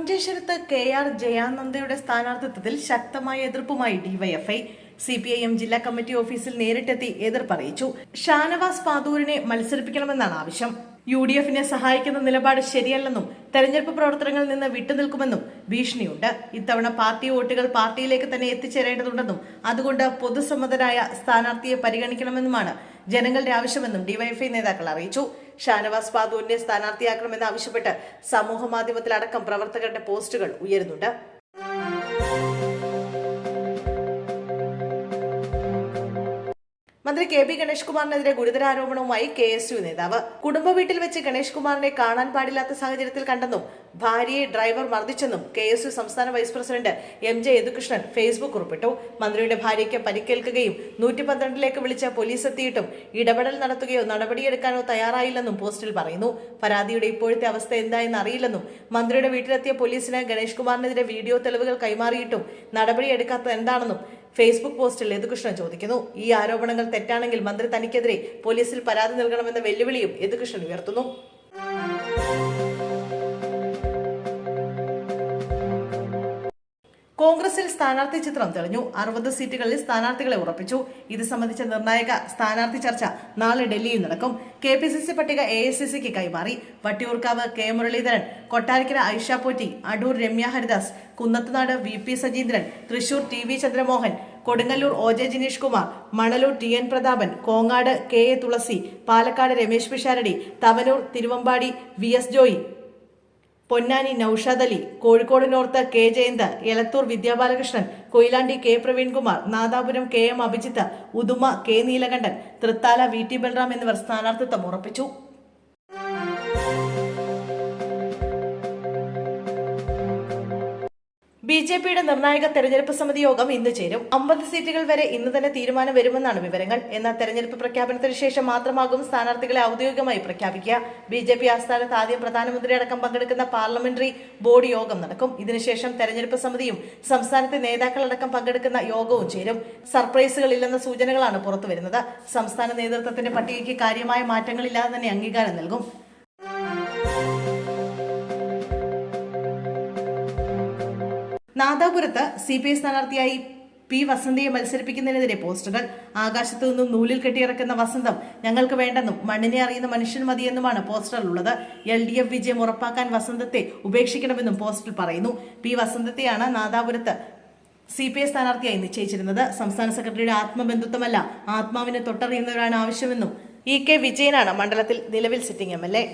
മഞ്ചേശ്വരത്ത് KR ജയാനന്ദയുടെ സ്ഥാനാർത്ഥിത്വത്തിൽ ശക്തമായ എതിർപ്പുമായി DYFI. CPIM ജില്ലാ കമ്മിറ്റി ഓഫീസിൽ നേരിട്ടെത്തി എതിർപ്പറിയിച്ചു. ഷാനവാസ് പാതൂരിനെ മത്സരിപ്പിക്കണമെന്നാണ് ആവശ്യം. UDFനെ സഹായിക്കുന്ന നിലപാട് ശരിയല്ലെന്നും തെരഞ്ഞെടുപ്പ് പ്രവർത്തനങ്ങളിൽ നിന്ന് വിട്ടുനിൽക്കുമെന്നും ഭീഷണിയുണ്ട്. ഇത്തവണ പാർട്ടി വോട്ടുകൾ പാർട്ടിയിലേക്ക് തന്നെ എത്തിച്ചേരേണ്ടതുണ്ടെന്നും അതുകൊണ്ട് പൊതുസമ്മതനായ സ്ഥാനാർത്ഥിയെ പരിഗണിക്കണമെന്നുമാണ് ജനങ്ങളുടെ ആവശ്യമെന്നും ഡിവൈഎഫ്ഐ നേതാക്കൾ അറിയിച്ചു. ഷാനവാസ് പാതൂരിനെ സ്ഥാനാർത്ഥിയാക്കണമെന്ന് ആവശ്യപ്പെട്ട് സമൂഹ മാധ്യമത്തിലടക്കം പ്രവർത്തകരുടെ പോസ്റ്റുകൾ ഉയരുന്നുണ്ട്. മന്ത്രി KB ഗണേഷ് കുമാറിനെതിരെ ഗുരുതര ആരോപണവുമായി KSU നേതാവ്. കുടുംബ വീട്ടിൽ വെച്ച് ഗണേഷ് കുമാറിനെ കാണാൻ പാടില്ലാത്ത സാഹചര്യത്തിൽ കണ്ടെന്നും ഭാര്യയെ ഡ്രൈവർ മർദ്ദിച്ചെന്നും KSU സംസ്ഥാന vice president MJ Yadukrishnan Facebook കുറിപ്പിട്ടു. മന്ത്രിയുടെ ഭാര്യയ്ക്ക് പരിക്കേൽക്കുകയും 112ലേക്ക് വിളിച്ച പോലീസ് എത്തിയിട്ടും ഇടപെടൽ നടത്തുകയോ നടപടിയെടുക്കാനോ തയ്യാറായില്ലെന്നും പോസ്റ്റിൽ പറയുന്നു. പരാതിയുടെ ഇപ്പോഴത്തെ അവസ്ഥ എന്തായെന്ന് അറിയില്ലെന്നും മന്ത്രിയുടെ വീട്ടിലെത്തിയ പോലീസിന് ഗണേഷ് കുമാറിനെതിരെ വീഡിയോ തെളിവുകൾ കൈമാറിയിട്ടും നടപടിയെടുക്കാത്തത് എന്താണെന്നും ഫേസ്ബുക്ക് പോസ്റ്റിൽ യദുകൃഷ്ണൻ ചോദിക്കുന്നു. ഈ ആരോപണങ്ങൾ തെറ്റാണെങ്കിൽ മന്ത്രി തനിക്കെതിരെ പോലീസിൽ പരാതി നൽകണമെന്ന വെല്ലുവിളിയും യദുകൃഷ്ണൻ ഉയർത്തുന്നു. കോൺഗ്രസിൽ സ്ഥാനാർത്ഥി ചിത്രം തെളിഞ്ഞു. 60 സീറ്റുകളിൽ സ്ഥാനാർത്ഥികളെ ഉറപ്പിച്ചു. ഇത് സംബന്ധിച്ച നിർണായക സ്ഥാനാർത്ഥി ചർച്ച നാളെ ഡൽഹിയിൽ നടക്കും. KPCC പട്ടിക AICCക്ക് കൈമാറി. Vattiyoorkavu K Muraleedharan, Kottarakkara Aisha Potti, Adoor Ramya Haridas, Kunnathunad VP Sajeendran, Thrissur TV Chandramohan, Kodungallur OJ Jineesh Kumar, Manalur TN Prathapan, Kongad KA Thulasi, Palakkad Ramesh Pisharody, Thavanur Thiruvambady VS Joy, Ponnani Noushad Ali, Kozhikode north K Jayanth, Elathur Vidyabalakrishnan, Koyilandy K Praveenkumar, Nadapuram KM Abhijith, Uduma K Neelakandan, Thrithala VT Balram എന്നിവർ സ്ഥാനാർത്ഥിത്വം ഉറപ്പിച്ചു. BJPയുടെ നിർണായക തെരഞ്ഞെടുപ്പ് സമിതി യോഗം ഇന്ന് ചേരും. 50 സീറ്റുകൾ വരെ ഇന്ന് തന്നെ തീരുമാനം വരുമെന്നാണ് വിവരങ്ങൾ. എന്നാൽ തെരഞ്ഞെടുപ്പ് പ്രഖ്യാപനത്തിന് ശേഷം മാത്രമാകും സ്ഥാനാർത്ഥികളെ ഔദ്യോഗികമായി പ്രഖ്യാപിക്കുക. BJP ആസ്ഥാനത്ത് ആദ്യം പ്രധാനമന്ത്രി അടക്കം പങ്കെടുക്കുന്ന പാർലമെന്ററി ബോർഡ് യോഗം നടക്കും. ഇതിനുശേഷം തെരഞ്ഞെടുപ്പ് സമിതിയും സംസ്ഥാനത്തെ നേതാക്കളടക്കം പങ്കെടുക്കുന്ന യോഗവും ചേരും. സർപ്രൈസുകളില്ലെന്ന സൂചനകളാണ് പുറത്തുവരുന്നത്. സംസ്ഥാന നേതൃത്വത്തിന്റെ പട്ടികയ്ക്ക് കാര്യമായ മാറ്റങ്ങളില്ലാതെ തന്നെ അംഗീകാരം നൽകും. നാദാപുരത്ത് CPI സ്ഥാനാർത്ഥിയായി P വസന്തയെ മത്സരിപ്പിക്കുന്നതിനെതിരെ പോസ്റ്റുകൾ. ആകാശത്തു നിന്നും നൂലിൽ കെട്ടിയിറക്കുന്ന വസന്തം ഞങ്ങൾക്ക് വേണ്ടെന്നും മണ്ണിനെ അറിയുന്ന മനുഷ്യൻ മതിയെന്നുമാണ് പോസ്റ്ററിലുള്ളത്. LDF വിജയം ഉറപ്പാക്കാൻ വസന്തത്തെ ഉപേക്ഷിക്കണമെന്നും പോസ്റ്ററിൽ പറയുന്നു. P വസന്തത്തെയാണ് നാദാപുരത്ത് CPI സ്ഥാനാർത്ഥിയായി നിശ്ചയിച്ചിരുന്നത്. സംസ്ഥാന സെക്രട്ടറിയുടെ ആത്മബന്ധുത്വമല്ല, ആത്മാവിനെ തൊട്ടറിയുന്നവരാണ് ആവശ്യമെന്നും EK വിജയനാണ് മണ്ഡലത്തിൽ നിലവിൽ സിറ്റിംഗ് MLA.